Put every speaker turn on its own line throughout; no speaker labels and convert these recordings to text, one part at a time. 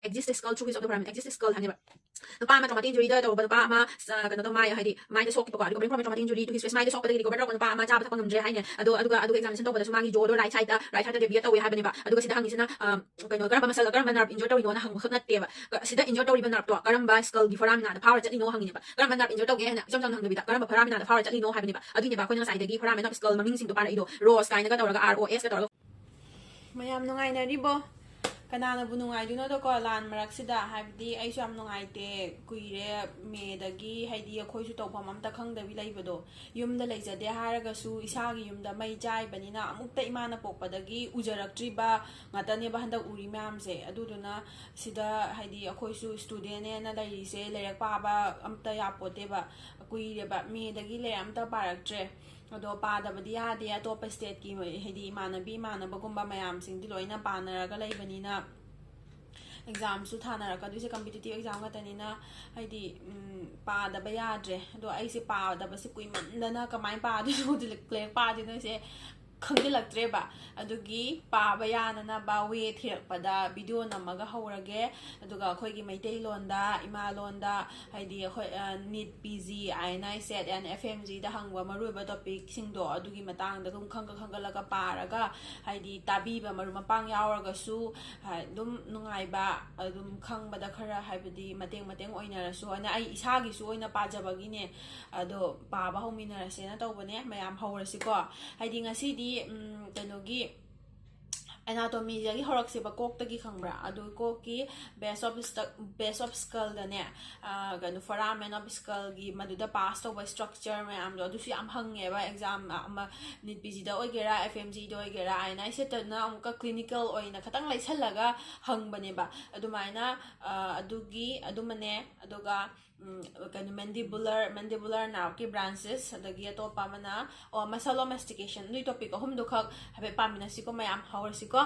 exist skull true of the foramen exist skull haneba nupa ama traumatic injury da nupa ama kano to mai haidi mai da sok ko recovery from traumatic injury to his face mai da sok da recover ko nupa ama chaba ta ngam je haine adu examination to bada sumagi jo do right side da deviate to we haibani ba adu sida hangisina kano karamba masal karamba nerve injury to no hang khna te ba sida injury to riba nerve to karamba skull gi foramen na power chatli no hangini ba karamba nerve injury to ge hena jam jam hangni ba karamba foramen na power chatli no haibani ba adu ne ba ko na side gi foramen of skull maming sing to para ido ros kaina ga tawraga ros ga tawraga
mayam nungai na ribo kanana bu nungai du no do ko lan marak sida habdi ai su am nungai te kuire me dagi haidi khoi su tawpam am ta khang da bi leibado yum da leijade haraga su isa gi yum da mai jai banina amuk ta imana pokpadagi ujaraktri ba ngata ne ba handa uri mam se aduduna sida haidi khoi su student ne na lai se lerak pa ba am ta ya pote ba kuire ba me dagi le am ta paraktre ado ꯄꯥꯗꯕꯗꯤ ꯌꯥꯗꯦ ꯑꯇꯣꯞꯄ ꯁ꯭ꯇꯦꯠꯀꯤ ꯍꯥꯏꯗꯤ ꯏꯃꯥꯟꯅꯕꯒꯨꯝꯕ ꯃꯌꯥꯝꯁꯤꯡꯗꯤ ꯂꯣꯏꯅ ꯄꯥꯅꯔꯒ ꯂꯩꯕꯅꯤꯅ ꯑꯦꯛꯖꯥꯝꯁꯨ ꯊꯥꯅꯔꯛꯀꯗꯣꯏꯁꯦ competitive exam ꯈꯛꯇꯅꯤꯅ ꯍꯥꯏꯗꯤ ꯄꯥꯗꯕ ꯌꯥꯗ꯭ꯔꯦ ꯑꯗꯣ ꯑꯩꯁꯦ ꯄꯥꯗꯕꯁꯦ ꯀꯨꯏꯃꯟꯗꯅ ꯀꯃꯥꯏꯅ ꯄꯥꯗꯣꯏꯅꯣ ꯂꯥꯏꯔꯤꯛ ꯄꯥꯗꯣꯏꯅꯣꯁꯦ ꯈꯪꯖꯤꯜꯂꯛꯇ꯭ꯔꯦꯕ ꯑꯗꯨꯒꯤ ꯄꯥꯕ ꯌꯥꯅꯅꯕ ꯋꯦ ꯊꯤꯔꯛꯄꯗ ꯚꯤꯗꯤꯑꯣ ꯅꯝꯃꯒ ꯍꯧꯔꯒꯦ ꯑꯗꯨꯒ ꯑꯩꯈꯣꯏꯒꯤ ꯃꯩꯇꯩꯂꯣꯟꯗ ꯏꯃꯥꯂꯣꯟꯗ ꯍꯥꯏꯗꯤ ꯑꯩꯈꯣꯏ NEET P G INICET and FMGEꯗ ꯍꯪꯕ ꯃꯔꯨꯑꯣꯏꯕ ꯇꯣꯄꯤꯛꯁꯤꯡꯗꯣ ꯑꯗꯨꯒꯤ ꯃꯇꯥꯡꯗ ꯑꯗꯨꯝ ꯈꯪꯒꯠꯂꯒ ꯄꯥꯔꯒ ꯍꯥꯏꯗꯤ ꯇꯥꯕꯤꯕ ꯃꯔꯨꯞ ꯃꯄꯥꯡ ꯌꯥꯎꯔꯒꯁꯨ ꯑꯗꯨꯝ ꯅꯨꯡꯉꯥꯏꯕ ꯑꯗꯨꯝ ꯈꯪꯕꯗ ꯈꯔ ꯍꯥꯏꯕꯗꯤ ꯃꯇꯦꯡ ꯑꯣꯏꯅꯔꯁꯨ ꯑꯩꯅ ꯑꯩ ꯏꯁꯥꯒꯤꯁꯨ ꯑꯣꯏꯅ ꯄꯥꯖꯕꯒꯤꯅꯦ ꯑꯗꯣ ꯄꯥꯕ ꯍꯧꯃꯤꯟꯅꯔꯁꯦꯅ ꯇꯧꯕꯅꯦ ꯃꯌꯥꯝ ꯍꯧꯔꯁꯤꯀꯣ ꯍꯥꯏꯗꯤ ꯉꯁꯤꯗꯤ ꯀꯩꯅꯣꯒꯤ ꯑꯦꯅꯥꯇꯣꯃꯤꯗꯒꯤ ꯍꯧꯔꯛꯁꯦꯕ ꯀꯣꯛꯇꯒꯤ ꯈꯪꯕ꯭ꯔꯥ ꯑꯗꯨ ꯀꯣꯛꯀꯤ ꯕꯦꯁ ꯑꯣꯐ ꯁ꯭ꯀꯜꯗꯅꯦ ꯀꯩꯅꯣ ꯐꯣꯔꯥꯃꯦꯟ ꯑꯣꯐ ꯁ꯭ꯀꯜꯒꯤ ꯃꯗꯨꯗ ꯄꯥꯁ ꯇꯧꯕ ꯁ꯭ꯇ꯭ꯔꯛꯆꯔ ꯃꯌꯥꯝꯗꯣ ꯑꯗꯨꯁꯨ ꯌꯥꯝ ꯍꯪꯉꯦꯕ ꯑꯦꯛꯖꯥꯝ ꯑꯃ ꯅꯤꯠ ꯄꯤꯖꯤꯗ ꯑꯣꯏꯒꯦꯔꯥ FMGEꯗ ꯑꯣꯏꯒꯦꯔꯥ INICETꯅ ꯑꯃꯨꯛꯀ ꯀ꯭ꯂꯤꯅꯤꯀꯦꯜ ꯑꯣꯏꯅ ꯈꯇꯪ ꯂꯩꯁꯜꯂꯒ ꯍꯪꯕꯅꯦꯕ ꯑꯗꯨꯃꯥꯏꯅ ꯑꯗꯨꯃꯅꯦ ꯑꯗꯨꯒ ꯀꯩꯅꯣ ꯃꯦꯟꯗꯤꯕꯨꯂꯔ ꯅꯥꯔꯚꯀꯤ ꯕ꯭ꯔꯥꯟꯆꯦꯁ ꯑꯗꯒꯤ ꯑꯇꯣꯞꯄ ꯑꯃꯅ ꯃꯁꯜ ꯃꯥꯁꯇꯤꯀꯦꯁꯟ ꯑꯗꯨꯒꯤ ꯇꯣꯄꯤꯛ ꯑꯍꯨꯝꯗꯨꯈꯛ ꯍꯥꯏꯐꯦꯠ ꯄꯥꯃꯤꯟꯅꯁꯤꯀꯣ ꯃꯌꯥꯝ ꯍꯧꯔꯁꯤꯀꯣ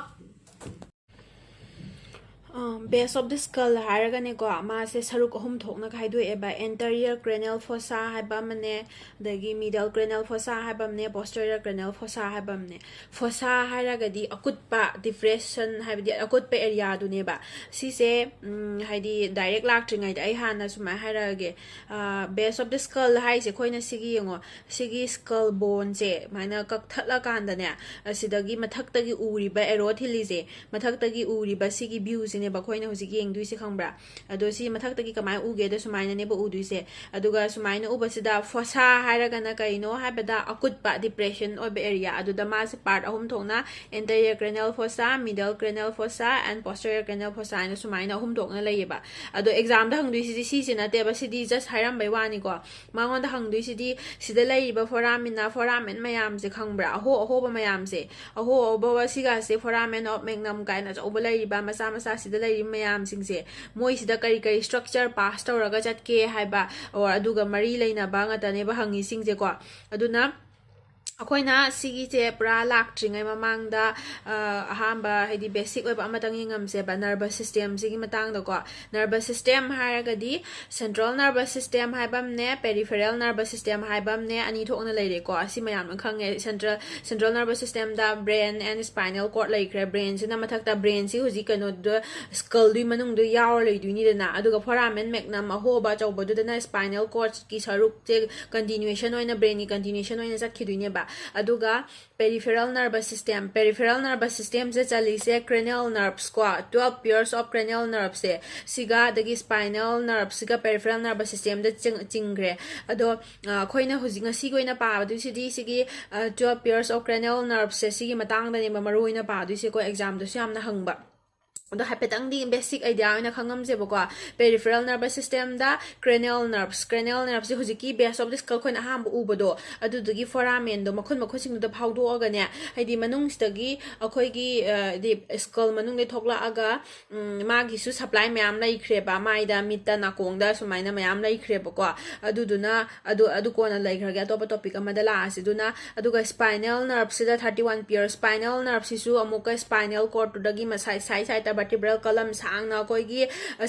ꯕꯦꯁ ꯑꯣꯐ ꯗ ꯁ꯭ꯀꯜ ꯍꯥꯏꯔꯒꯅꯦꯀꯣ ꯃꯥꯁꯦ ꯁꯔꯨꯛ ꯑꯍꯨꯝ ꯊꯣꯛꯅ ꯈꯥꯏꯗꯣꯛꯑꯦꯕ ꯑꯦꯟꯇꯔꯤꯌꯔ ꯀ꯭ꯔꯦꯅꯦꯜ ꯐꯣꯁꯥ ꯍꯥꯏꯕ ꯑꯃꯅꯦ ꯑꯗꯒꯤ ꯃꯤꯗꯜ ꯀ꯭ꯔꯦꯅꯦꯜ ꯐꯣꯁꯥ ꯍꯥꯏꯕ ꯑꯃꯅꯦ ꯄꯣꯁꯇꯦꯔꯤꯌꯔ ꯀ꯭ꯔꯦꯅꯦꯜ ꯐꯣꯁꯥ ꯍꯥꯏꯕ ꯑꯃꯅꯦ ꯐꯣꯁꯥ ꯍꯥꯏꯔꯒꯗꯤ ꯑꯀꯨꯠꯄ ꯗꯤꯄ꯭ꯔꯦꯁꯟ ꯍꯥꯏꯕꯗꯤ ꯑꯀꯨꯠꯄ ꯑꯦꯔꯤꯌꯥꯗꯨꯅꯦꯕ ꯁꯤꯁꯦ ꯍꯥꯏꯗꯤ ꯗꯥꯏꯔꯦꯛ ꯂꯥꯛꯇ꯭ꯔꯤꯉꯩꯗ ꯑꯩ ꯍꯥꯟꯅ ꯁꯨꯃꯥꯏꯅ ꯍꯥꯏꯔꯛꯑꯒꯦ ꯕꯦꯁ ꯑꯣꯐ ꯗ ꯁ꯭ꯀꯜ ꯍꯥꯏꯁꯦ ꯑꯩꯈꯣꯏꯅ ꯁꯤꯒꯤ ꯌꯦꯡꯉꯣ ꯁꯤꯒꯤ ꯁ꯭ꯀꯜ ꯕꯣꯟꯁꯦ ꯁꯨꯃꯥꯏꯅ ꯀꯛꯊꯠꯂꯀꯥꯟꯗꯅꯦ ꯑꯁꯤꯗꯒꯤ ꯃꯊꯛꯇꯒꯤ ꯎꯔꯤꯕ ꯑꯦꯔꯣ ꯊꯤꯜꯂꯤꯁꯦ ꯃꯊꯛꯇꯒꯤ ꯎꯔꯤꯕ ꯁꯤꯒꯤ ꯚ꯭ꯌꯨꯁꯤꯅꯦꯕ ꯑꯩꯈꯣꯏꯅ ꯍꯧꯖꯤꯛ ꯌꯦꯡꯗꯣꯏꯁꯦ ꯈꯪꯕ꯭ꯔꯥ ꯑꯗꯣ ꯁꯤ ꯃꯊꯛꯇꯒꯤ ꯀꯃꯥꯏꯅ ꯎꯒꯦꯗ ꯁꯨꯃꯥꯏꯅꯅꯦꯕ ꯎꯗꯣꯏꯁꯦ ꯑꯗꯨꯒ ꯁꯨꯃꯥꯏꯅ ꯎꯕꯁꯤꯗ ꯐꯣꯁꯥ ꯍꯥꯏꯔꯒꯅ ꯀꯩꯅꯣ ꯍꯥꯏꯕꯗ ꯑꯀꯨꯠꯄ ꯗꯤꯄ꯭ꯔꯦꯁꯟ ꯑꯣꯏꯕ ꯑꯦꯔꯤꯌꯥ ꯑꯗꯨꯗ ꯃꯥꯁꯦ ꯄꯥꯔꯠ ꯑꯍꯨꯝ ꯊꯣꯛꯅ ꯑꯦꯟꯇꯦꯔꯤꯌꯔ ꯀ꯭ꯔꯦꯅꯦꯜ ꯐꯣꯁꯥ ꯃꯤꯗꯜ ꯀ꯭ꯔꯦꯅꯦꯜ ꯐꯣꯁꯥ ꯑꯦꯟ ꯄꯣꯁꯇꯦꯔꯤꯌꯔ ꯀ꯭ꯔꯦꯅꯦꯜ ꯐꯣꯁꯥ ꯍꯥꯏꯅ ꯁꯨꯃꯥꯏꯅ ꯑꯍꯨꯝ ꯊꯣꯛꯅ ꯂꯩꯌꯦꯕ ꯑꯗꯣ ꯑꯦꯛꯖꯥꯝꯗ ꯍꯪꯗꯣꯏꯁꯤꯗꯤ ꯁꯤꯁꯤ ꯅꯠꯇꯦꯕ ꯁꯤꯗꯤ ꯖꯁ ꯍꯥꯏꯔꯝꯕꯩ ꯋꯥꯅꯤꯀꯣ ꯃꯉꯣꯟꯗ ꯍꯪꯗꯣꯏꯁꯤꯗꯤ ꯁꯤꯗ ꯂꯩꯔꯤꯕ ꯐꯣꯔꯥꯃꯦꯟ ꯃꯌꯥꯝꯁꯦ ꯈꯪꯕ꯭ꯔꯥ ꯑꯍꯣꯕ ꯃꯌꯥꯝꯁꯦ ꯑꯍꯣꯕ ꯁꯤꯒꯥꯁꯦ ꯐꯣꯔꯥꯃꯦꯟ ꯑꯣꯐ ꯃꯦꯒꯅꯝ ꯀꯥꯏꯅ ꯑꯆꯧꯕ ꯂꯩꯔꯤꯕ ꯃꯆꯥ ꯁꯤꯗ ꯂꯩꯔꯤꯕ ꯃꯌꯥꯝꯁꯤꯡꯁꯦ ꯃꯣꯏꯁꯤꯗ ꯀꯔꯤ ꯁ꯭ꯇ꯭ꯔꯛꯆꯔ ꯄꯥꯁ ꯇꯧꯔꯒ ꯆꯠꯀꯦ ꯍꯥꯏꯕ ꯑꯗꯨꯒ ꯃꯔꯤ ꯂꯩꯅꯕ ꯉꯥꯛꯇꯅꯦꯕ ꯍꯪꯉꯤꯁꯤꯡꯁꯦꯀꯣ ꯑꯗꯨꯅ ꯑꯩꯈꯣꯏꯅ ꯁꯤꯒꯤꯁꯦ ꯄꯨꯔꯥ ꯂꯥꯛꯇ꯭ꯔꯤꯉꯩ ꯃꯃꯥꯡꯗ ꯑꯍꯥꯟꯕ ꯍꯥꯏꯗꯤ ꯕꯦꯁꯤꯛ ꯑꯣꯏꯕ ꯑꯃꯇꯪ ꯌꯦꯡꯉꯝꯁꯦꯕ ꯅꯔꯚꯁ ꯁꯤꯁꯇꯦꯝꯁꯤꯒꯤ ꯃꯇꯥꯡꯗꯀꯣ ꯅꯔꯚꯁ ꯁꯤꯁꯇꯦꯝ ꯍꯥꯏꯔꯒꯗꯤ ꯁꯦꯟꯇ꯭ꯔꯦꯜ ꯅꯔꯚꯁ ꯁꯤꯁꯇꯦꯝ ꯍꯥꯏꯕ ꯑꯃꯅꯦ ꯄꯦꯔꯤꯐꯦꯔꯦꯜ ꯅꯔꯚꯁ ꯁꯤꯁꯇꯦꯝ ꯍꯥꯏꯕ ꯑꯃꯅꯦ ꯑꯅꯤ ꯊꯣꯛꯅ ꯂꯩꯔꯦꯀꯣ ꯑꯁꯤ ꯃꯌꯥꯝꯅ ꯈꯪꯉꯦ ꯁꯦꯟꯇ꯭ꯔꯦꯜ ꯅꯔꯚꯁ ꯁꯤꯁꯇꯦꯝꯗ ꯕ꯭ꯔꯦꯟ ꯑꯦꯟ ꯁ꯭ꯄꯥꯏꯅꯦꯜ ꯀꯣꯔꯠ ꯂꯩꯈ꯭ꯔꯦ ꯕ꯭ꯔꯦꯟꯁꯤꯅ ꯃꯊꯛꯇ ꯕ꯭ꯔꯦꯟꯁꯤ ꯍꯧꯖꯤꯛ ꯀꯩꯅꯣꯗ ꯁ꯭ꯀꯜꯗꯨꯒꯤ ꯃꯅꯨꯡꯗ ꯌꯥꯎꯔ ꯂꯩꯗꯣꯏꯅꯤꯗꯅ ꯑꯗꯨꯒ ꯐꯣꯔꯥꯃꯦꯟ ꯃꯦꯒꯅꯝ ꯑꯍꯣꯕ ꯑꯆꯧꯕꯗꯨꯗꯅ ꯁ꯭ꯄꯥꯏꯅꯦꯜ ꯀꯣꯔꯠꯀꯤ ꯁꯔꯨꯛꯁꯦ ꯀꯟꯇꯤꯅ꯭ꯌꯨꯑꯦꯁꯟ ꯑꯣꯏꯅ ꯕ꯭ꯔꯦꯟꯒꯤ ꯀꯟꯇꯤꯅ꯭ꯌꯨꯑꯦꯁꯟ ꯑꯣꯏꯅ ꯆꯠꯈꯤꯗꯣꯏꯅꯦꯕ ꯑꯗꯨꯒ ꯄꯦꯔꯤꯐꯦꯔꯦꯜ ꯅꯔꯚꯁ ꯁꯤꯁꯇꯦꯝꯁꯦ ꯆꯜꯂꯤꯁꯦ ꯀ꯭ꯔꯦꯅꯤꯌꯜ ꯅꯔꯚꯁ ꯀꯣ 12 ꯄꯤꯌꯔꯁ ꯑꯣꯐ ꯀ꯭ꯔꯦꯅꯤꯌꯜ ꯅꯔꯚꯁꯦ ꯁꯤꯒ ꯑꯗꯒꯤ ꯁ꯭ꯄꯥꯏꯅꯦꯜ ꯅꯔꯚꯁꯤꯒ ꯄꯦꯔꯤꯐꯦꯔꯦꯜ ꯅꯔꯚꯁ ꯁꯤꯁꯇꯦꯝꯗ ꯆꯤꯡꯈ꯭ꯔꯦ ꯑꯗꯣ ꯑꯩꯈꯣꯏꯅ ꯍꯧꯖꯤꯛ ꯉꯁꯤꯒꯤ ꯑꯣꯏꯅ ꯄꯥꯕꯗꯨꯁꯤꯗꯤ ꯁꯤꯒꯤ 12 ꯄꯤꯌꯔꯁ ꯑꯣꯐ ꯀ꯭ꯔꯦꯅꯤꯌꯜ ꯅꯔꯚꯁꯦ ꯁꯤꯒꯤ ꯃꯇꯥꯡꯗꯅꯦꯕ ꯃꯔꯨ ꯑꯣꯏꯅ ꯄꯥꯗꯣꯏꯁꯦꯀꯣ ꯑꯦꯛꯖꯥꯝꯗꯁꯨ ꯌꯥꯝꯅ ꯍꯪꯕ ꯑꯗꯣ ꯍꯥꯏꯐꯦꯠꯇꯪꯗꯤ ꯕꯦꯁꯤꯛ ꯑꯥꯏꯗꯤꯌꯥ ꯑꯣꯏꯅ ꯈꯪꯉꯝꯁꯦꯕꯀꯣ ꯄꯦꯔꯤꯐꯦꯔꯦꯜ ꯅꯔꯚꯁ ꯁꯤꯁꯇꯦꯝꯗ ꯀ꯭ꯔꯦꯅꯤꯌꯜ ꯅꯔꯚꯁꯦ ꯍꯧꯖꯤꯛꯀꯤ ꯕꯦꯁ ꯑꯣꯐ ꯗ ꯁ꯭ꯀꯜ ꯑꯩꯈꯣꯏꯅ ꯑꯍꯥꯟꯕ ꯎꯕꯗꯣ ꯑꯗꯨꯗꯨꯒꯤ ꯐꯣꯔꯥꯃꯦꯟꯗꯣ ꯃꯈꯨꯠꯁꯤꯡꯗꯨꯗ ꯐꯥꯎꯗꯣꯛꯑꯒꯅꯦ ꯍꯥꯏꯗꯤ ꯃꯅꯨꯡꯁꯤꯗꯒꯤ ꯑꯩꯈꯣꯏꯒꯤ ꯁ꯭ꯀꯜ ꯃꯅꯨꯡꯗꯒꯤ ꯊꯣꯛꯂꯛꯑꯒ ꯃꯥꯒꯤꯁꯨ ꯁꯄ꯭ꯂꯥꯏ ꯃꯌꯥꯝ ꯂꯩꯈ꯭ꯔꯦꯕ ꯃꯥꯏꯗ ꯃꯤꯠꯇ ꯅꯥꯀꯣꯡꯗ ꯁꯨꯃꯥꯏꯅ ꯃꯌꯥꯝ ꯂꯩꯈ꯭ꯔꯦꯕꯀꯣ ꯑꯗꯨꯗꯨꯅ ꯑꯗꯨ ꯀꯣꯟꯅ ꯂꯩꯈ꯭ꯔꯒꯦ ꯑꯇꯣꯞꯄ ꯇꯣꯄꯤꯛ ꯑꯃꯗ ꯂꯥꯛꯑꯁꯤ ꯑꯗꯨꯒ ꯁ꯭ꯄꯥꯏꯅꯦꯜ ꯅꯔꯚꯁꯤꯗ 31 ꯄꯤꯌꯔ ꯁ꯭ꯄꯥꯏꯅꯦꯜ ꯅꯔꯚꯁꯤꯁꯨ ꯑꯃꯨꯛꯀ ꯁ꯭ꯄꯥꯏꯅꯦꯜ ꯀꯣꯔꯠꯇꯨꯗꯒꯤ ꯁꯥꯏꯗ vertebral column ꯁꯥꯡꯅ ꯑꯩꯈꯣꯏꯒꯤ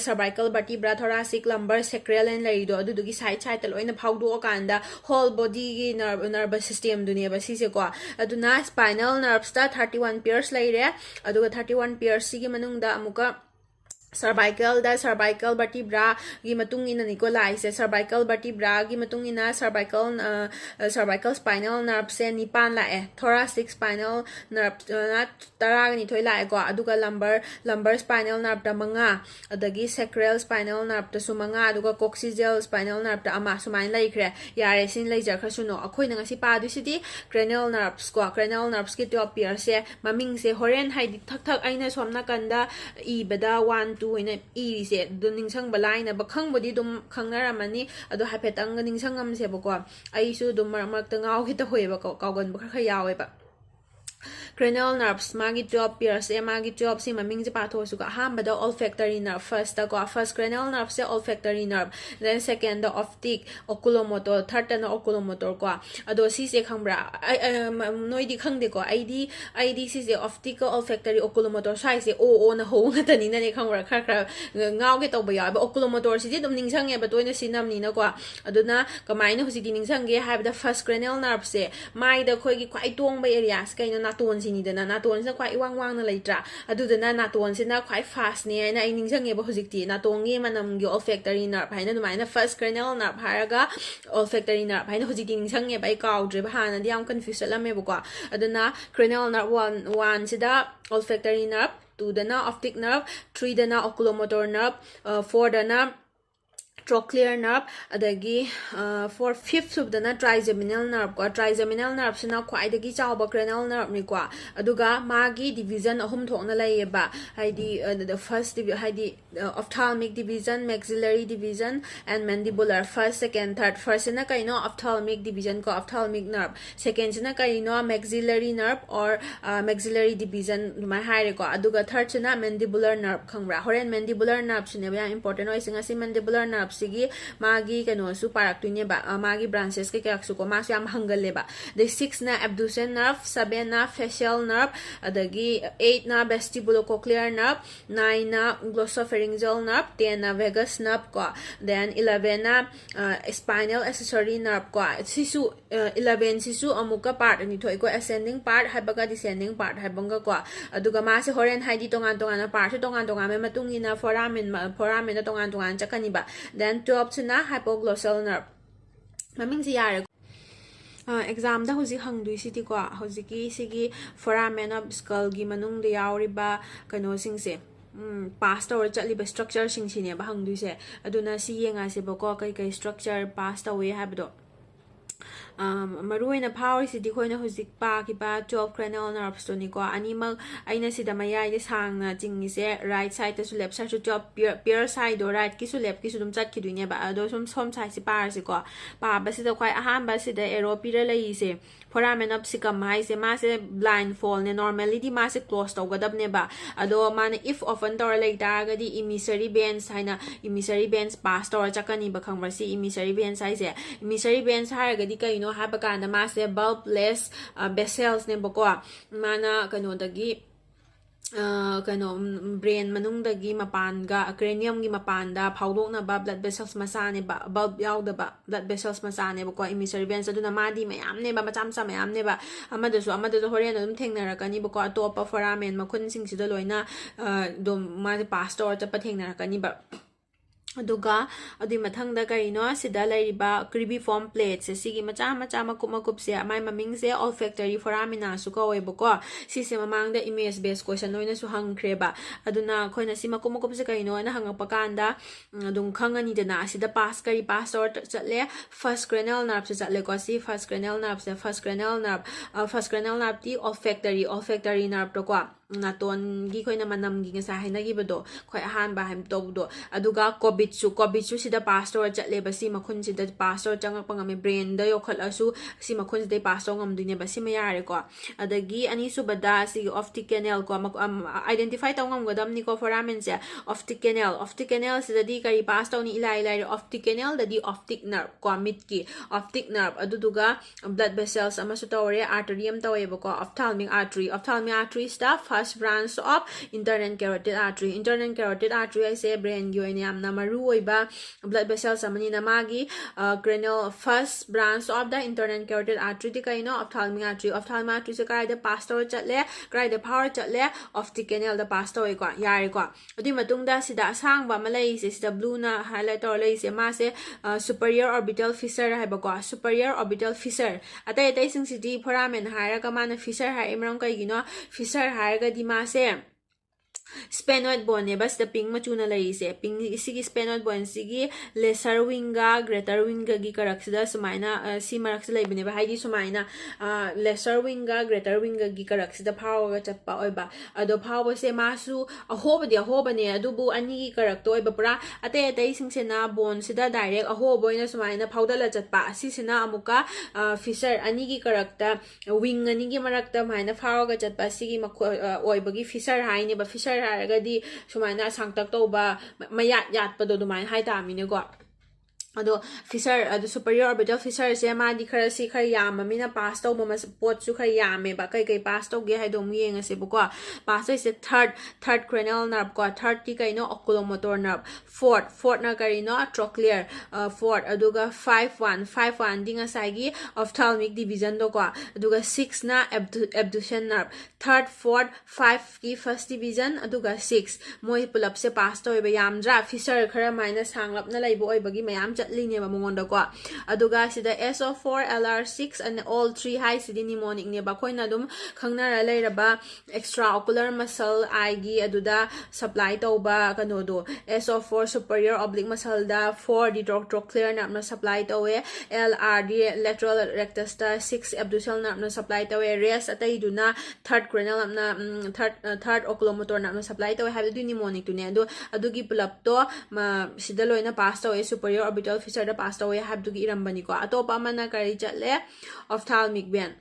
cervical vertebra thoracic lumbar sacral ꯍꯥꯏꯅ ꯂꯩꯔꯤꯗꯣ ꯑꯗꯨꯗꯨꯒꯤ ꯁꯥꯏꯗ ꯂꯣꯏꯅ ꯐꯥꯎꯗꯣꯛꯑꯀꯥꯟꯗ ꯍꯣꯜ ꯕꯣꯗꯤꯒꯤ ꯅꯔꯚꯁ ꯁꯤꯁꯇꯦꯝꯗꯨꯅꯦꯕ ꯁꯤꯁꯦꯀꯣ ꯑꯗꯨꯅ ꯁ꯭ꯄꯥꯏꯅꯦꯜ ꯅꯔꯚꯁꯇ 31 ꯄꯤꯌꯔꯁ ꯂꯩꯔꯦ ꯑꯗꯨꯒ 31 ꯄꯤꯌꯔꯁ ꯁꯤꯒꯤ ꯃꯅꯨꯡꯗ ꯑꯃꯨꯛꯀ cervical vertebra gi matung ina niko laise cervical vertebra gi matung ina cervical spinal nerve se nipan lae thoracic spinal nerve na tara ni thoi lae ko aduga lumbar spinal nerve ta manga adagi sacral spinal nerve ta sumanga aduga coccygeal spinal nerve ta ama sumain laikre yare sin leijar khasuno akhoi na ngasi pa du sidi cranial nerves ko cranial nerves ki to appear se maming se horen haidi thak aina somna kanda i beda 1 2 ina i se du ningsang balai na bakhang bodi dum khangna ramani adu hapetang ningsang am se bako ai su dum marmak ta ngau hita hoiba ko kawgan ba kha yawe ba cranial nerves magi job pairs magi job si maming je patho su ka hambada olfactory nerve first cranial nerve se olfactory nerve then second the optic oculomotor third na oculomotor ko ado si se khambra noi di khangde ko id si se optic olfactory oculomotor sai se o na ho ngatani na ne khambra khar ngau ge to ba ya ba oculomotor si dum ningsang e ba toina sinam ni na ko aduna kamaina husi di ningsang ge ha ba first cranial nerve se mai da khoi gi kwai tong ba areas kaina naton sinidana naton sa kwai wang na leitra adudana naton sina kwai fast ne na iningsang e ba hujikti naton ge manam gi olfactory nerve haina dumaina first cranial nerve haraga olfactory nerve haina hujikti ningsang e bai kaudre ba hana di am confuse lame ba ko aduna cranial nerve 1 sida olfactory nerve 2 dana optic nerve 3 dana oculomotor nerve 4 dana trochlear nerve adagi for fifth subdana trigeminal nerve ko trigeminal nerve sina khwai dagi chawba cranial nerve ni ko aduga magi division ahum thokna layeba haidi the first haidi ophthalmic division maxillary division and mandibular first second third first sina kaino ophthalmic division ko ophthalmic nerve second sina kaino maxillary nerve or maxillary division ma haire ko aduga third sina mandibular nerve khangra horen mandibular nerve sine ba important oi singa si mandibular nerve sigi magi kano su paraktuine ba magi branches ke kyak su ko ma yam hangalle ba the 6 na abducens nerve 7 na facial nerve adagi 8 na vestibulocochlear nerve 9 na glossopharyngeal nerve 10 na vagus nerve ko then 11 na spinal accessory nerve ko sisu 11 sisu amuka part ani thoi ko ascending part habaga descending part habanga ko aduga ma se horen haidi tongan na part tongan me matungina foramen da tongan chakani ba then 12 na hypoglossal nerve maming si yare exam da huji hangdui siti ko hojiki sigi foramen of skull gi manung de yauri ba kano sing se pass tawar chatli ba structure sing sine ba hangdui se aduna si yenga se ba ko kai structure pass tawe habdo maruina power sidi khoina huzik pa ki ba 12 cranial nerves to ni ko animal aina sida mayai de sangna jingi se right side to left side to job pair side or right ki su left ki su dum chat ki duine ba ado som side si par si ko pa ba sida kwai aham ba sida ero pira lai se foramen of sikam mai se ma se blind fall ne normally di ma se close to gadab ne ba ado man if often tor lai ta ga di emissary bands haina emissary bands pass tor chakani ba khang ba si emissary bands sai se emissary bands har ga di kai no ha ba ka na ma se bulbless vessels ne ba ko mana kano dagi kano brain manung dagi mapan ga cranium gi mapan da phawdok na ba blood vessels masane ba bulb yaw da ba blood vessels masane ba ko emissary veins aduna madi mayam ne ba macham sa mayam ne ba amada su horen adum thengna rakani ba ko atopa foramen makhun sing sida loina dom ma pastor ta pa thengna rakani ba aduga adi mathangda karino sida lairiba cribiform plates sigi macha makup se amai maming se olfactory foramina su ko webo si se mamangda image based question noina su hangkre ba aduna khoina si makup se karino na hangapa kanda dum khangani dana sida pass or chatle first cranial nerve se chatle ko si first cranial nerve ti olfactory nerve to ko naton gi khoina manam gi ngasa haina gi bodo khoi han ba ham to do aduga kobichu sida pastor chatle basi makhun sida pastor changak pangame brain da yokhal asu si makhun sida pastor ngam duine basi mayare ko adagi ani subada si optic canal ko identify tawngam godam ni ko foramen se optic canal sida di kari pastor ni ilai optic canal da di optic nerve ko mid ki optic nerve aduduga blood vessels amasu tawre arterium tawe ko ophthalmic artery sta first branch of internal carotid artery. Internal carotid artery I say brain gi oina yamna maru oiba blood vessels amanina magi cranial first branch of the internal carotid artery di kaino ophthalmic artery. Ophthalmic artery se kai de pass tower chatle kai de power chatle optic canal da pass tower ko yare ko adi matungda sida sang ba malai se sida blue na highlight or lei se ma se superior orbital fissure hai ba ko superior orbital fissure atai atai sing city foramen haira ka mana fissure hai imram kai gino fissure haira ga di ma se sphenoid bone ne bas the ping machuna lai se ping sigi sphenoid bone sigi lesser winga greater winga gi karaksida sumaina si maraksa lai bune ba haidi sumaina lesser winga greater winga gi karaksida power chappa oiba ado power se masu ahoba ne adubu ani gi karakto oiba pura ate ate sing se na bone sida direct ahobo ina sumaina powdala chatpa si sina amuka fissure ani gi karakta wing ani gi marakta maina power ga chatpa sigi oiba gi fissure haine ba fissure haragadi sumaina sangtak toba mayat yat pado dumain hai ta mine go ado fissure ado superior orbital fissure se ma di khara si khara yam mina pass to ma pot su khara yam ba kai pass to ge hai dom yeng ase bu ko pass is third cranial nerve ko third ti kai no oculomotor nerve fourth na kari no trochlear fourth aduga 5-1 dinga saigi ophthalmic division do ko aduga 6 na abduction nerve third fourth 5 ki first division aduga 6 moi pulap se pass to ba yam dra fissure khara minus hanglap na lai bo oi bagi mayam line ba mongonda ko aduga sida SO4 LR6 and all three high sidi mnemonic ne ba khoina dum khangnara leiraba extraocular muscle eye gi aduda supply toba kano do SO4 superior oblique muscle da 4 di trochlear nerve na supply towe LR di lateral rectus da 6 abducens nerve na supply towe rest atai duna third cranial na third oculomotor nerve na supply towe have du mnemonic tu ne adugi pulap to sida loina pass towe superior orbital fissure da pass away have to gi irambani ko atopa mana kari chatle ophthalmic band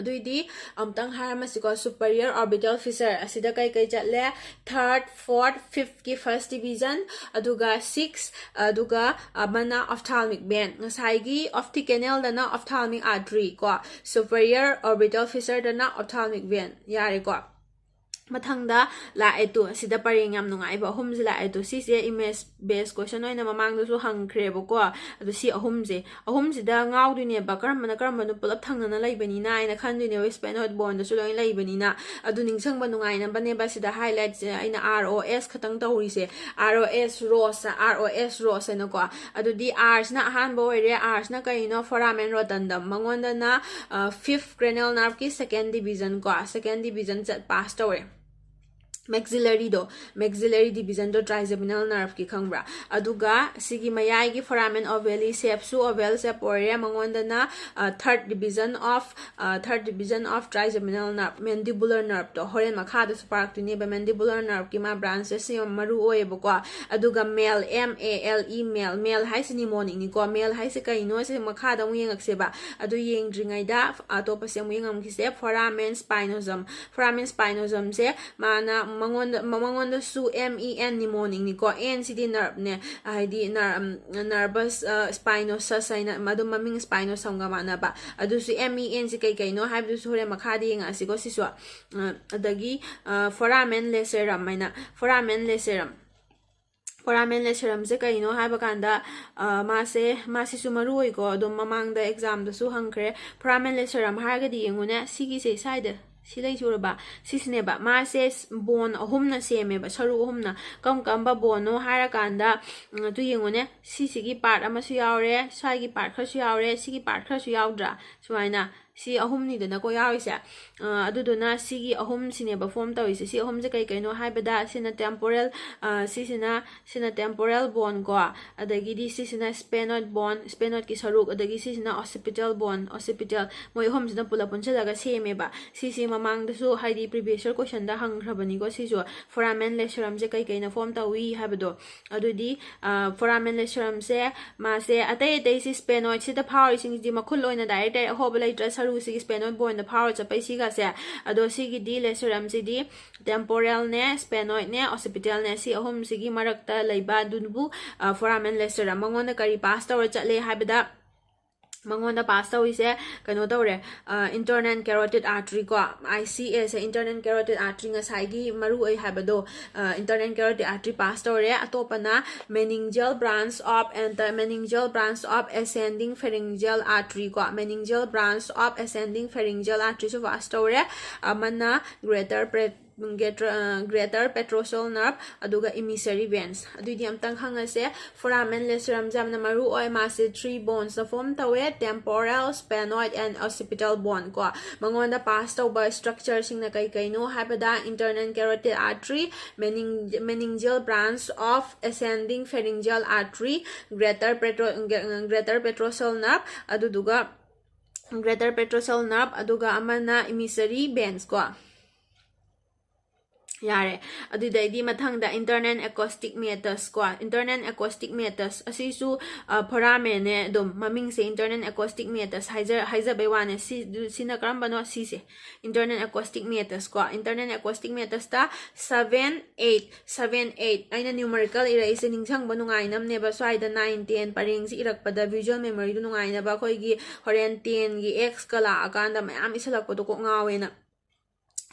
aduidi amtang haramasi ko superior orbital fissure asida kai chatle third fourth fifth ki first division aduga 6 aduga amana ophthalmic band ngasai gi optic canal dana ophthalmic artery ko superior orbital fissure dana ophthalmic band yare ko mathangda la etu sida paring yam nungai ba hum la etu si se image based question oina mamang du su hangkhre bo ko adu si ahum da ngau du ne ba karam na pulap thangna na laibani na ina khan du ne sphenoid bone da su loi laibani na adu ningsang ba nungai na bane ba sida highlight ina ROS khatang tawri se ROS na ko adu di Rs na han bo ere Rs na kai no foramen rotundum mangonda na fifth cranial nerve ki second division chat passed away maxillary division do trigeminal nerve ki khangbra aduga sigi mayai gi foramen ovale shape su oval shape ore mangonda na third division of trigeminal nerve mandibular nerve to horen makha da spark to ne ba mandibular nerve ki ma branches si maru oe bo ko aduga male hai sini morning ni ko male hai se kai no se makha da yeng akse ba adu yeng dringai da atopa se yeng am ki se foramen spinosum se mana mangonda su MEN ni morning ni ko N cd nerve ne ID nervous spinosus aina madum maming spinosum ga mana ba adu su MEN si kai no have du su hore makhadi nga si ko si so adagi foramen lacerum maina foramen lacerum se kai no haiba kanda mase sumarui ko dum mamang da exam da su hangkre foramen lacerum harga di ngune sigi se side silai churaba sisne ba ma se bon ahumna seme ba saru ahumna kamba bono hara kanda tu yengone sisigi part ama su yaure sai gi part kha su yaure sigi part kha su yaudra suaina si ahum ni dana ko yaise aduduna sigi ahum sine ba form tawise si ahum je kai no haibada sina temporal sina temporal bone ko adagi di sina sphenoid ki saruk adagi sina occipital bone moi ahum sina pula puncha daga seme ba si mamang da su haidi previous question da hangrabani ko si jo foramen lacerum je kai na form tawi habado adudi foramen lacerum se ma se atai si sphenoid si da power sing di makul loina direct hobalai dress haru si sphenoid bone da power chapai si ga se ado si gi di lacerum si di temporal ne sphenoid ne occipital ne si ahum si gi marakta leiba dunbu foramen lacerum mangon da kari pass tawra chatle habada mangonda pass tawise kano tawre internal carotid artery ko ICA se internal carotid artery ngasai gi maru ai habado internal carotid artery pass tawre atopana meningeal branch of ascending pharyngeal artery ko meningeal branch of ascending pharyngeal artery so pass tawre amana greater petrosal nerve aduga emissary veins adudi amtang hangase foramen lacerum jamna maru oi mase 3 bones form tawe temporal sphenoid and occipital bone ko mangonda pass tawba structure sing na kai kai no habada internal carotid artery meningeal branch of ascending pharyngeal artery greater petrosal nerve aduduga greater petrosal nerve aduga amana emissary veins ko yare adudai mathangda internal acoustic meatus ko internal acoustic meatus asisu foramen dum maming se internal acoustic meatus haiza bewane sina karambano sise internal acoustic meatus ko internal acoustic meatus ta 7 8 aina numerical ira ise ningsang banungai namne ba swaida 9 10 paring si irakpada visual memory du nungai na ba khoi gi horen 10 gi x kala akanda mayam isalak ko ko ngawena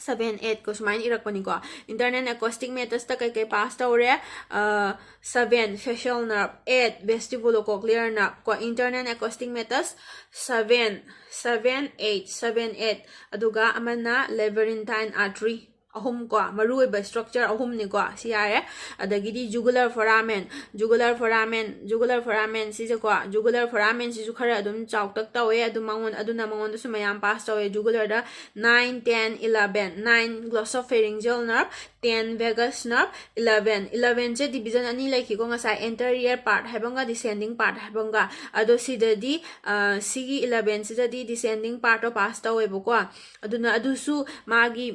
7 8 ko sumain irakpani ko internal acoustic meatus ta kai pass tawre 7 facial nerve 8 vestibulocochlear nerve ko internal acoustic meatus 7 8 aduga amana labyrinthine artery ahum ko maruoi ba structure ahum ni ko siare adagidi jugular foramen si je ko jugular foramen si ju khara adum chawtak tawe adum mangon su mayam pass tawe jugular da 9 10 11 9 glossopharyngeal nerve 10 vagus nerve 11 je division ani like ko ngasa anterior part habanga descending part habanga ado sidadi sigi 11 sidadi descending part of pass tawe ko aduna adusu magi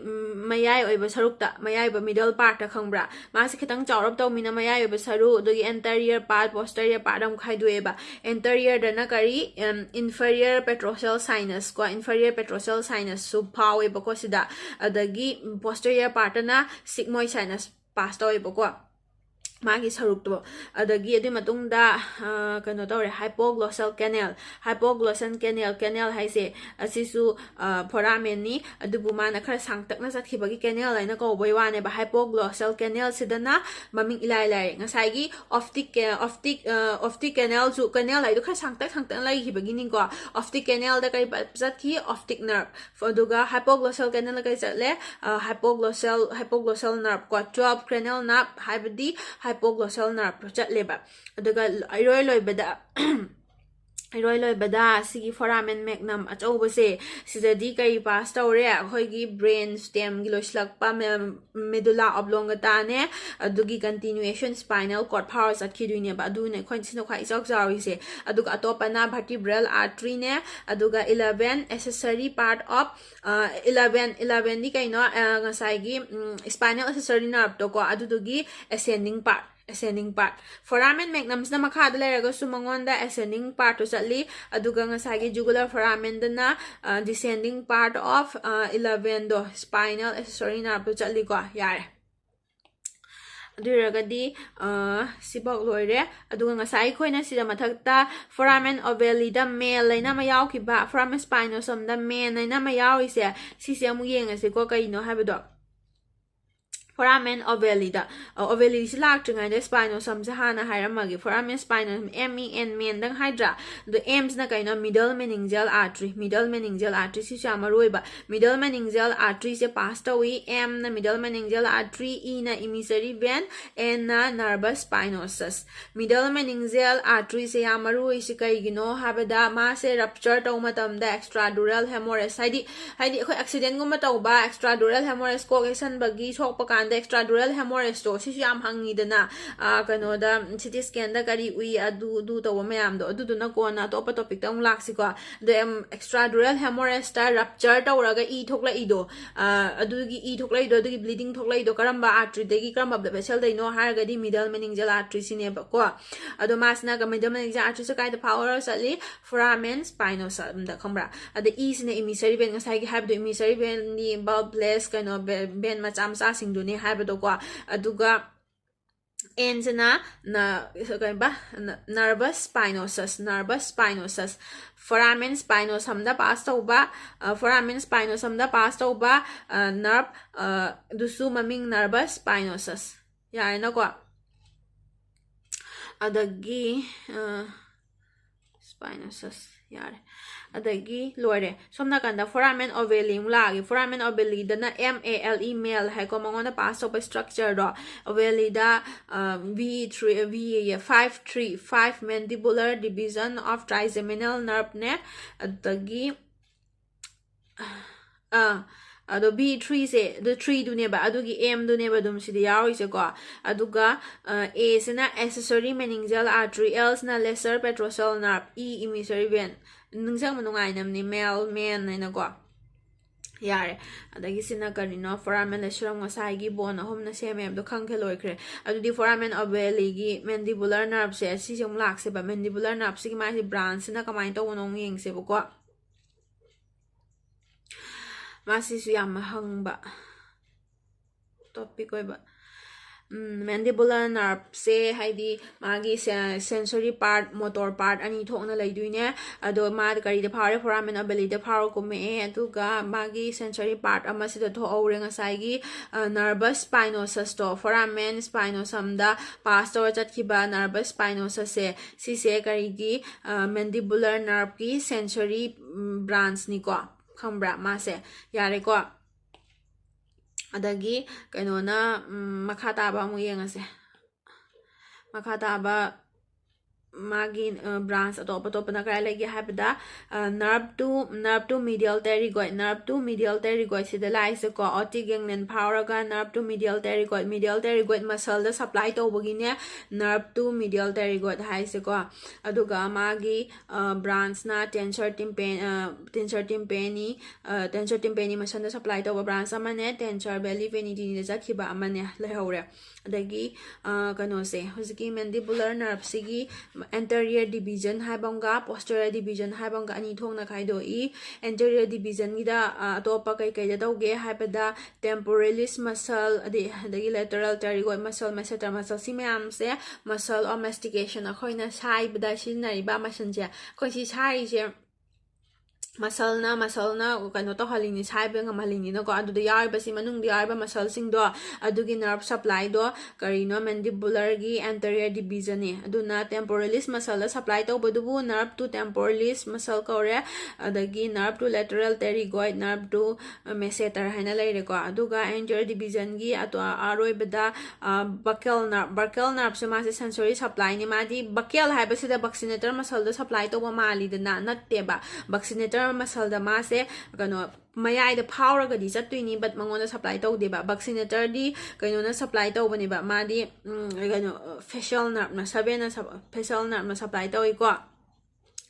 mayai oiba sarukta mayai ba middle part ta khangbra masi khitang chawrap taw mina mayai oiba saru dogi anterior part posterior part am khaidueba anterior dana kari inferior petrosal sinus ko inferior petrosal sinus su pawe ba ko sida adagi posterior part na sigmoid sinus pass tawe ba ko magi saruk to adagi adi matungda kano tawre hypoglossal canal haise asisu foramen ni adubu mana khara sangtak na sathibagi canal aina ko boiwane ba hypoglossal canal sidana maming ilai ngasai gi optic canal su canal ai du khara sangtak lai hibagi ning ko optic canal da kai sathi optic nerve aduga hypoglossal canal kai chatle hypoglossal nerve ko 12 cranial nerve haibadi hypoglossal nerve chatleba aduga iroi bada sigi foramen magnum achobase sidadi kai pass tawre khoigi brain stem gi loislak pa medulla oblongata ne adugi continuation spinal cord powers atkiduine ba adune khoin sino khai chok jawi se aduga atopana vertebral artery ne aduga 11 accessory part of 11 di kaino ngasai gi spinal accessory nerve to ko adudugi ascending part foramen magnum na makha da leraga sumangonda ascending part to chatli aduga ngasagi jugular foramen dana descending part of 11 do spinal accessory nerve to chatli ko yare aduragadi sibak loire aduga ngasai khoina sida mathakta foramen ovale da male laina ma yaw ki ba foramen spinosum da men laina ma yaw ise sisi amu yengase ko kaino habado foramen ovale silak tringai da spinosum hana hairamagi foramen spinosum men men dang hydra the ems na kaino middle meningeal artery si chamaroiba middle meningeal artery se passed away m na middle meningeal artery e na emissary vein n na nervus spinosus middle meningeal artery se yamaroi se kaigino habada ma se rupture taw matam da extradural hemorrhage haidi khoi accident guma tawba extradural hemorrhage ko gesan bagi sokpa extradural hemorrhage to si yam hangi dana kano da CT scan da kari ui adu to mayam do adu na ko na to topic ta laksi ko the extradural hemorrhage ta rupture ta uraga e thokla ido adu gi e thokla ido adu gi bleeding thokla ido karamba artery de gi karamba blood vessel de no har ga di middle meningeal artery sine ba ko adu masna ga middle meningeal artery so kai the power sali foramen spinosum da khambra adu e sine emissary vein ngasai gi have the emissary vein ni bulbless kano vein macham sa sing du ni habado ko aduga N sina nervous spinosus foramen spinosum pass tauba foramen spinosum pass tauba nerve dusu maming nervous spinosus yarena ko adagi spinosus yare adagi loire somna kanda foramen ovale lagi foramen ovale dana MALE male hai ko mangona pass up structure do ovale da V5 mandibular division of trigeminal nerve ne adagi ado B3 se the 3 du neba adugi M du neba dum sidi yawi se ko aduga A sina accessory meningeal artery L sina lesser petrosal nerve E emissary vein nungsang manungai namni male man na ko yare adagi sina karino foramen lesram ngasai bon ahom na seme abdo khangke loikre adudi foramen ovale gi mandibular nerve se si jom lak se ba mandibular nerve si mai branch na kamai to wonong yeng se ko masih yam hangba topic oiba mandibular nerve se haidi magi sensory part motor part ani thokna laiduine ado ma kari de phare foramen ovale de pharo ko me aduga magi sensory part ama sida tho aure ngasai gi nervous spinosus to foramen spinosum da pass to chatkiba nervous spinosus se kari gi mandibular nerve ki sensory branch ni ko khambra ma se yare ko adagi kainona makha taba mu yengase makha taba magi branch atop na krai lagi habda nerve to medial pterygoid sida lai se ko optic ganglion power ga nerve to medial pterygoid muscle da supply to bogine nerve to medial pterygoid hai se ko aduga magi branch na tensor tympani muscle da supply to branch amane tensor belly vein ni da jakhiba amane lehore adagi kano se hosiki mandibular nerve sigi anterior division haibanga posterior division haibanga ani thongna khaido anterior division gida atopa kai da doge haibada temporalis muscle adagi lateral pterygoid muscle masseter muscle simam se muscle of mastication akhoina sai bada sinari ba masan je khoi si sai je muscle na kano to halini sai be ngamalini no ko adu da yar basi manung di arba muscle sing do adugi nerve supply do karino mandibular gi anterior division ni aduna temporalis muscle supply to bodubu nerve to temporalis muscle ko re adagi nerve to lateral pterygoid nerve to masseter haina leire ko aduga anterior division gi ato aroi beda buccal nerve se ma se sensory supply ni ma di buccal hai basi da vaccinator muscle da supply to ba mali da na natte ba vaccinator muscle da mase kano mayai da power ga di chattuini but mangona supply to de ba vaccinator di kano na supply to bani ba ma di kano facial nerve na sabena facial nerve na supply to ko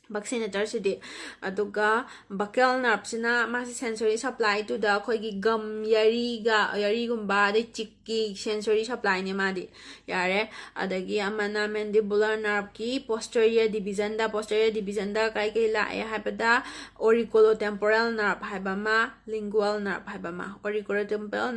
vaccinator sidi aduga buccal nerve sina masi sensory supply to da khoi gi gum yari gumba de chikki sensory supply ni madi yare adagi amana mandibular nerve ki posterior division da kai la e habada auriculotemporal nerve habama lingual nerve habama auriculotemporal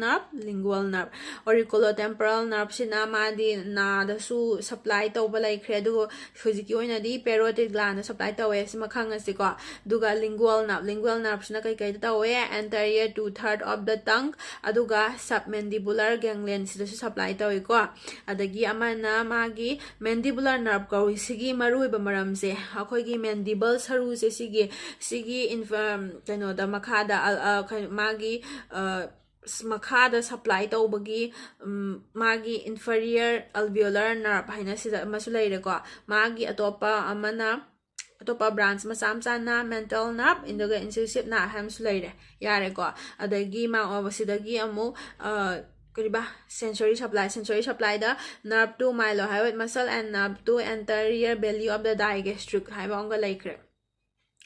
nerve sina madi na da su supply to balai khredu hujiki oina di parotid gland supply to sima khanga siko duga lingual nerve sina kai to anterior 2/3 of the tongue aduga submandibular ganglion sida supply to ko adagi amana magi mandibular nerve ko sigi maruiba maram se akhoi gi mandible saru se sigi kano da makada magi makada supply tawbagi magi inferior alveolar nerve haina sida masulai ko magi atopa amana atopa branch masamsa na mental nerve indoga incisive na hamsulai yare ko adagi ma obasidagi amu kariba sensory supply da nerve to mylohyoid muscle and nerve to anterior belly of the digastric haiba onga laikre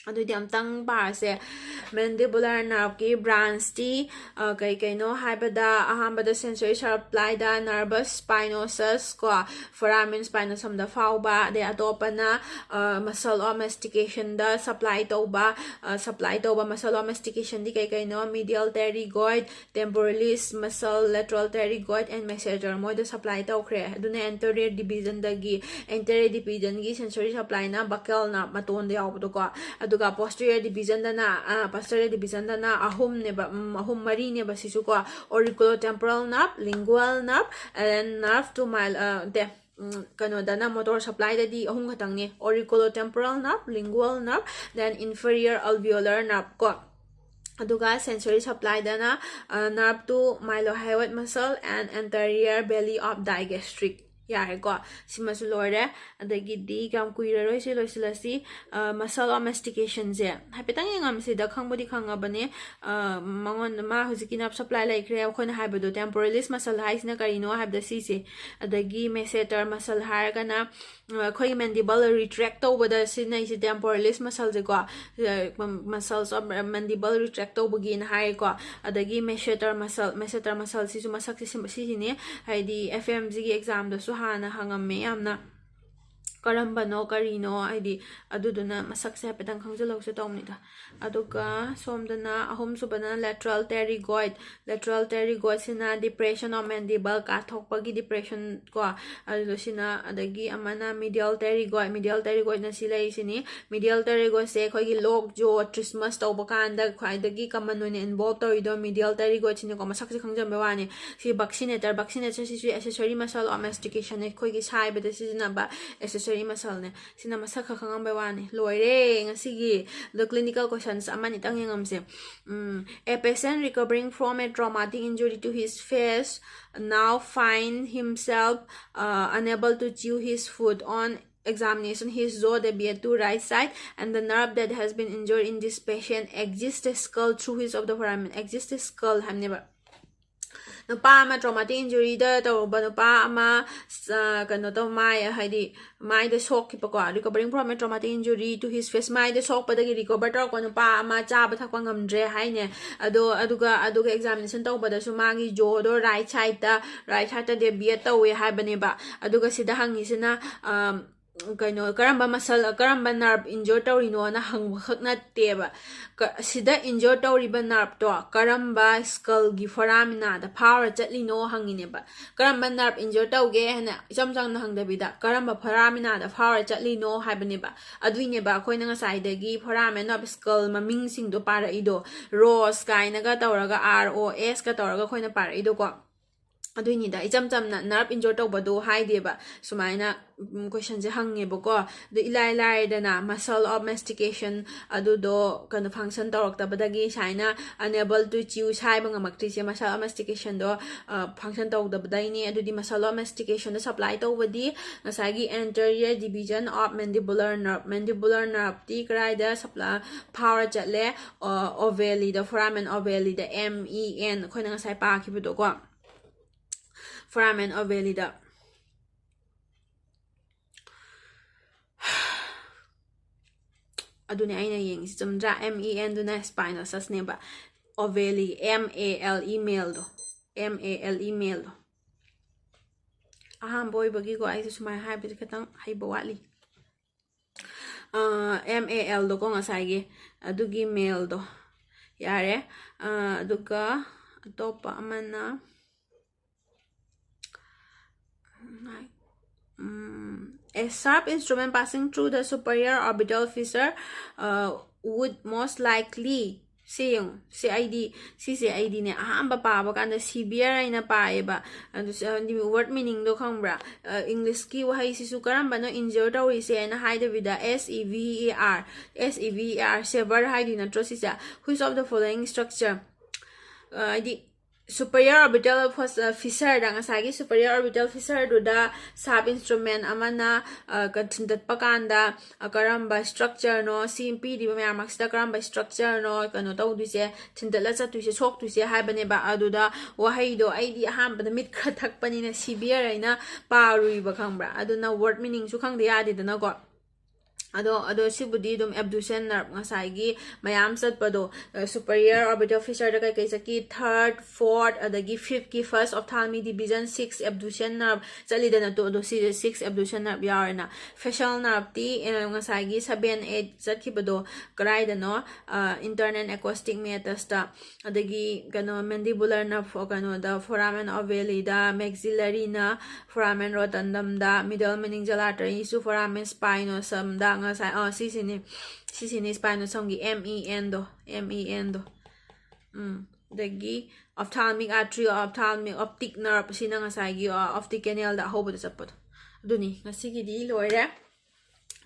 ꯑꯗꯨꯗꯤ ꯑꯝꯇꯪ ꯄꯥꯔꯁꯦ mandibular nerve branch T ꯀꯩ ꯀꯩꯅꯣ ꯍꯥꯏꯕꯗ ꯑꯍꯥꯟꯕꯗ sensory supplyꯗ nervous spinosus ꯀꯣ foramen spinosumꯗ ꯐꯥꯎꯕ ꯑꯗꯩ ꯑꯇꯣꯞꯄꯅ muscle of masticationꯗ supply ꯇꯧꯕ muscle of mastication ꯗꯤ ꯀꯩ ꯀꯩꯅꯣ medial pterygoid temporalis muscle lateral pterygoid and masseter ꯃꯣꯏꯗ supply ꯇꯧꯈ꯭ꯔꯦ ꯑꯗꯨꯅ anterior divisionꯗꯒꯤ anterior divisionꯒꯤ sensory supplyꯅ buccal nerve ꯃꯇꯣꯟꯗ ꯌꯥꯎꯕꯗꯣ ꯀꯣ ꯑꯗꯨꯒ posterior divisionꯗꯅ ꯑꯍꯨꯝ ꯃꯔꯤꯅꯦꯕ ꯁꯤꯁꯨ ꯀꯣ auriculotemporal nerve lingual nerve and nerve to ꯀꯩꯅꯣꯗꯅ motor supplyꯗꯗꯤ ꯑꯍꯨꯝ ꯈꯛꯇꯪꯅꯦ auriculotemporal nerve lingual nerve then inferior alveolar nerve ꯀꯣ ꯑꯗꯨꯒ sensory supplyꯗꯅ nerve to mylohyoid muscle and anterior belly of digastric ꯌꯥꯔꯦꯀꯣ ꯁꯤꯃꯁꯨ ꯂꯣꯏꯔꯦ ꯑꯗꯒꯤꯗꯤ ꯀꯌꯥꯝ ꯀꯨꯏꯔꯔꯣꯏ ꯁꯤ ꯂꯣꯏꯁꯤꯜꯂꯁꯤ muscle of masticationꯁꯦ ꯍꯥꯏꯐꯦꯠꯇꯪ ꯌꯦꯡꯉꯝꯁꯤꯗ ꯈꯪꯕꯨꯗꯤ ꯈꯪꯉꯕꯅꯦ ꯃꯉꯣꯟꯗ ꯃꯥ ꯍꯧꯖꯤꯛꯀꯤ nerve supply ꯂꯩꯈ꯭ꯔꯦ ꯑꯩꯈꯣꯏꯅ ꯍꯥꯏꯕꯗꯣ temporalis muscle ꯍꯥꯏꯁꯤꯅ ꯀꯔꯤꯅೋ ꯍꯥꯏꯕꯗ ꯁꯤꯁꯦ ꯑꯗꯒꯤ masseter muscle ꯍꯥꯏꯔꯒꯅ ꯑꯩꯈꯣꯏꯒꯤ mandible retract ꯇꯧꯕꯗ ꯁꯤꯖꯤꯟꯅꯩꯁꯤ temporalis muscle ꯀꯣ muscles of mandible retract ꯇꯧꯕꯒꯤꯅ ꯍꯥꯏꯔꯦꯀꯣ ꯑꯗꯒꯤ masseter muscle ꯁꯤꯁꯨ ꯃꯁꯛꯁꯤ ꯁꯤꯁꯤꯅꯦ ꯍꯥꯏꯗꯤ FMGE examꯗꯁꯨ ꯍꯥꯟꯅ ꯍꯪꯉꯝꯃꯦ ꯌꯥꯝꯅ ꯀꯔꯝꯕꯅꯣ ꯀꯔꯤꯅꯣ ꯍꯥꯏꯗꯤ ꯑꯗꯨꯗꯨꯅ ꯃꯁꯛꯁꯦ ꯍꯥꯏꯐꯦꯠꯇꯪ ꯈꯪꯖꯤꯜꯍꯧꯁꯦ ꯇꯧꯕꯅꯤꯗ ꯑꯗꯨꯒ ꯁꯣꯝꯗꯅ ꯑꯍꯨꯝꯁꯨꯕꯅ lateral pterygoid ꯁꯤꯅ depression of mandible ꯀꯥꯊꯣꯛꯄꯒꯤ depression ꯀꯣ ꯑꯗꯨꯗꯣ ꯁꯤꯅ ꯑꯗꯒꯤ ꯑꯃꯅ medial pterygoidꯅ ꯁꯤ ꯂꯩꯔꯤꯁꯤꯅꯤ medial pterygoidꯁꯦ ꯑꯩꯈꯣꯏꯒꯤ lock jaw trismus ꯇꯧꯕ ꯀꯥꯟꯗ ꯈ꯭ꯋꯥꯏꯗꯒꯤ common ꯑꯣꯏꯅ involve ꯇꯧꯔꯤꯗꯣ medial pterygoid ꯁꯤꯅꯀꯣ ꯃꯁꯛꯁꯦ ꯈꯪꯖꯟꯕ ꯋꯥꯅꯤ ꯁꯤ vaccinator ꯁꯤꯁꯨ accessory muscle of mastication ꯑꯩꯈꯣꯏꯒꯤ ꯁꯥꯏꯕꯗ ꯁꯤꯖꯤꯟꯅꯕ accessory muscle ꯁꯤꯅ ꯃꯁꯛ ꯈꯔ ꯈꯪꯉꯝꯕꯩ ꯋꯥꯅꯤ ꯂꯣꯏꯔꯦ ꯉꯁꯤꯒꯤ ꯑꯗꯣ clinical questions ꯑꯃꯅꯤꯇꯪ ꯌꯦꯡꯉꯝꯁꯦ a patient recovering from a traumatic injury to his face now find himself unable to chew his food on examination his jaw deviate to right side and the nerve that has been injured in this patient exists skull through his of the foramen exists skull ꯍꯥꯏꯕꯅꯦꯕ ꯅꯨꯄꯥ ꯑꯃ traumatic injuryꯗ ꯇꯧꯔꯨꯕ ꯅꯨꯄꯥ ꯑꯃ ꯀꯩꯅꯣ ꯇꯧ ꯍꯥꯏꯗꯤ ꯃꯥꯏꯗ ꯁꯣꯛꯈꯤꯕꯀꯣ recovering from a traumatic injury to his face ꯃꯥꯏꯗ ꯁꯣꯛꯄꯗꯒꯤ recover ꯇꯧꯔꯛꯄ ꯅꯨꯄꯥ ꯑꯃ ꯆꯥꯕ ꯊꯛꯄ ꯉꯝꯗ꯭ꯔꯦ ꯍꯥꯏꯅꯦ ꯑꯗꯨꯒ examination ꯇꯧꯕꯗꯁꯨ ꯃꯥꯒꯤ jawꯗꯣ right sideꯗ deviate ꯇꯧꯋꯦ ꯍꯥꯏꯕꯅꯦꯕ ꯑꯗꯨꯒ ꯁꯤꯗ ꯍꯪꯉꯤꯁꯤꯅ ꯀꯩꯅꯣ ꯀꯔꯝꯕ nerve injure ꯇꯧꯔꯤꯅꯣꯅ ꯍꯪꯕ ꯈꯛ ꯅꯠꯇꯦꯕ ꯁꯤꯗ injure ꯇꯧꯔꯤꯕ nerveꯇꯣ ꯀꯔꯝꯕ skullꯒꯤ foraminada ꯐꯥꯎꯔ ꯆꯠꯂꯤꯅꯣ ꯍꯪꯉꯤꯅꯦꯕ ꯀꯔꯝꯕ nerve injure ꯇꯧꯒꯦ ꯍꯥꯏꯅ ꯏꯆꯝ ꯆꯝꯅ ꯍꯪꯗꯕꯤꯗ ꯀꯔꯝꯕ foraminada ꯐꯥꯎꯔ ꯆꯠꯂꯤꯅꯣ ꯍꯥꯏꯕꯅꯦꯕ ꯑꯗꯨꯏꯅꯦꯕ ꯑꯩꯈꯣꯏꯅ ꯉꯁꯥꯏꯗꯒꯤ foramen of skull ꯃꯃꯤꯡꯁꯤꯡꯗꯣ ꯄꯥꯔꯛꯏꯗꯣ ROS ꯀꯥꯏꯅꯒ ꯇꯧꯔꯒ ROS ꯀ ꯇꯧꯔꯒ ꯑꯩꯈꯣꯏꯅ ꯄꯥꯔꯛꯏꯗꯣꯀꯣ ꯑꯗꯨꯏꯅꯤꯗ ꯏꯆꯝ ꯆꯝꯅ nerve injure ꯇꯧꯕꯗꯣ ꯍꯥꯏꯗꯦꯕ ꯁꯨꯃꯥꯏꯅ ꯀꯣꯏꯁꯟꯁꯦ ꯍꯪꯉꯦꯕꯀꯣ ꯑꯗꯨꯏꯂꯥꯏ ꯂꯥꯏꯔꯗꯅ muscle of mastication ꯑꯗꯨꯗꯣ ꯀꯩꯅꯣ ꯐꯪꯁꯟ ꯇꯧꯔꯛꯇꯕꯗꯒꯤ ꯁꯥꯏꯅ unable to chew ꯁꯥꯏꯕ ꯉꯝꯃꯛꯇ꯭ꯔꯤꯁꯦ muscle of masticationꯗꯣ ꯐꯪꯁꯟ ꯇꯧꯗꯕꯗꯩꯅꯤ ꯑꯗꯨꯗꯤ muscle of masticationꯗ supply ꯇꯧꯕꯗꯤ ꯉꯁꯥꯏꯒꯤ anterior division of mandibular nerve T ꯀꯔꯥꯏꯗ supply ꯐꯥꯎꯔ ꯆꯠꯂꯦ ovale foramen ovale MEN ꯑꯩꯈꯣꯏꯅ ꯉꯁꯥꯏ ꯄꯥꯈꯤꯕꯗꯣꯀꯣ foramen ovale ꯑꯗꯨꯅꯦ ꯑꯩꯅ ꯌꯦꯡꯉꯤꯁꯤ ꯆꯨꯝꯗ꯭ꯔꯥ MEN ꯗꯨꯅ spinosusꯅꯦꯕ ovale MALE ꯑꯍꯥꯟꯕ ꯑꯣꯏꯕꯒꯤꯀꯣ ꯑꯩꯁꯦ ꯁꯨꯃꯥꯏꯅ ꯍꯥꯏꯕꯁꯦ ꯈꯤꯇꯪ ꯍꯩꯕ ꯋꯥꯠꯂꯤ MAL ꯗꯣꯀꯣ ꯉꯁꯥꯏꯒꯤ ꯑꯗꯨꯒꯤ ꯃꯦꯜꯗꯣ ꯌꯥꯔꯦ ꯑꯗꯨꯒ ꯑꯇꯣꯞꯄ ꯑꯃꯅ a sharp instrument passing through the superior orbital fissure would most likely ꯁꯤꯁꯦ ꯑꯩꯗꯤꯅꯦ ꯑꯍꯥꯟꯕ ꯄꯥꯕ ꯀꯥꯟꯗ severe ꯑꯩꯅ ꯄꯥꯏꯌꯦꯕ ꯑꯗꯨ word meaningꯗꯣ ꯈꯪꯕ꯭ꯔꯥ ꯏꯪꯂꯤꯁꯀꯤ ꯋꯥꯍꯩꯁꯤꯁꯨ ꯀꯔꯝꯕꯅꯣ injure ꯇꯧꯔꯤꯁꯦꯅ ꯍꯥꯏꯗꯕꯤꯗ SEVER severe ꯍꯥꯏꯗꯤ ꯅꯠꯇ꯭ꯔꯣ ꯁꯤꯁꯦ which of the following structure ꯍꯥꯏꯗꯤ superior orbital fissureꯉꯁꯥꯏꯒꯤ superior orbital fissure ꯗꯨꯗ sharp instrument ꯑꯃꯅ ꯊꯤꯟꯗꯠꯄ ꯀꯥꯟꯗ ꯀꯔꯝꯕ structure ꯅꯣ ꯁꯤ ꯄꯤꯔꯤꯕ ꯃꯌꯥꯝꯁꯤꯗ ꯀꯔꯝꯕ structure ꯅꯣ ꯀꯩꯅꯣ ꯇꯧꯗꯣꯏꯁꯦ ꯊꯤꯟꯗꯠꯂ ꯆꯠꯇꯣꯏꯁꯦ ꯁꯣꯛꯇꯣꯏꯁꯦ ꯍꯥꯏꯕꯅꯦꯕ ꯑꯗꯨꯗ ꯋꯥꯍꯩꯗꯣ ꯑꯩꯗꯤ ꯑꯍꯥꯟꯕꯗ ꯃꯤꯠ ꯈꯔ ꯊꯛꯄꯅꯤꯅ severe ꯑꯩꯅ ꯄꯥꯔꯨꯏꯕ ꯈꯪꯕ꯭ꯔꯥ ꯑꯗꯨꯅ word meaningꯁꯨ ꯈꯪꯗ ꯌꯥꯗꯦꯗꯅꯀꯣ ꯑꯗꯣ ꯁꯤꯕꯨꯗꯤ ꯑꯗꯨꯝ abduction nerve ꯉꯁꯥꯏꯒꯤ ꯃꯌꯥꯝ ꯆꯠꯄꯗꯣ superior orbital fissure ꯀꯩ ꯆꯠꯀꯤ 3rd 4th ꯑꯗꯒꯤ 5th ꯀꯤ first ophthalmic division 6 abduction nerve ꯆꯠꯂꯤꯗꯅ ꯇꯣ ꯑꯗꯣ ꯁꯤ 6 abduction nerve ꯌꯥꯎꯔꯦꯅ facial nerve T ꯉꯁꯥꯏꯒꯤ 7 8 ꯆꯠꯈꯤꯕꯗꯣ ꯀꯔꯥꯏꯗꯅꯣ internal acoustic meatus ꯇ ꯑꯗꯒꯤ ꯀꯩꯅꯣ mandibular nerve ꯀꯩꯅꯣꯗ foramen ovale ꯗ maxillary ꯅ foramen rotundum ꯗ middle meningeal artery ꯁꯨ foramen spinosum ꯗꯉꯁꯥꯏ ꯁꯤꯁꯤꯅꯤ ꯁ꯭ꯄꯥꯏꯅꯣꯁꯣꯝꯒꯤ MEN ꯗꯣ ꯑꯗꯒꯤ ophthalmic artery ophthalmic optic nerve ꯁꯤꯅ ꯉꯁꯥꯏꯒꯤ optic canal ꯗ ꯑꯍꯧꯕꯗ ꯆꯠꯄꯗꯣ ꯑꯗꯨꯅꯤ ꯉꯁꯤꯒꯤꯗꯤ ꯂꯣꯏꯔꯦ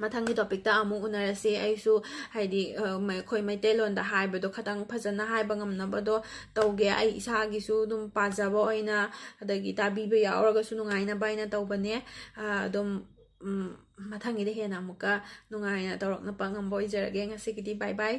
ꯃꯊꯪꯒꯤ ꯇꯣꯄꯤꯛꯇ ꯑꯃꯨꯛ ꯎꯅꯔꯁꯤ ꯑꯩꯁꯨ ꯍꯥꯏꯗꯤ ꯑꯩꯈꯣꯏ ꯃꯩꯇꯩꯂꯣꯟꯗ ꯍꯥꯏꯕꯗꯣ ꯈꯇꯪ ꯐꯖꯅ ꯍꯥꯏꯕ ꯉꯝꯅꯕꯗꯣ ꯇꯧꯒꯦ ꯑꯩ ꯏꯁꯥꯒꯤꯁꯨ ꯑꯗꯨꯝ ꯄꯥꯖꯕ ꯑꯣꯏꯅ ꯑꯗꯒꯤ ꯇꯥꯕꯤꯕ ꯌꯥꯎꯔꯒꯁꯨ ꯅꯨꯡꯉꯥꯏꯅꯕ ꯑꯩꯅ ꯇꯧꯕꯅꯦ ꯑꯗꯨꯝ ꯃꯊꯪꯒꯤꯗ ꯍꯦꯟꯅ ꯑꯃꯨꯛꯀ ꯅꯨꯡꯉꯥꯏꯅ ꯇꯧꯔꯛꯅꯕ ꯉꯝꯕ ꯑꯣꯏꯖꯔꯒꯦ ꯉꯁꯤꯒꯤꯗꯤ ꯕꯥꯏ ꯕꯥꯏ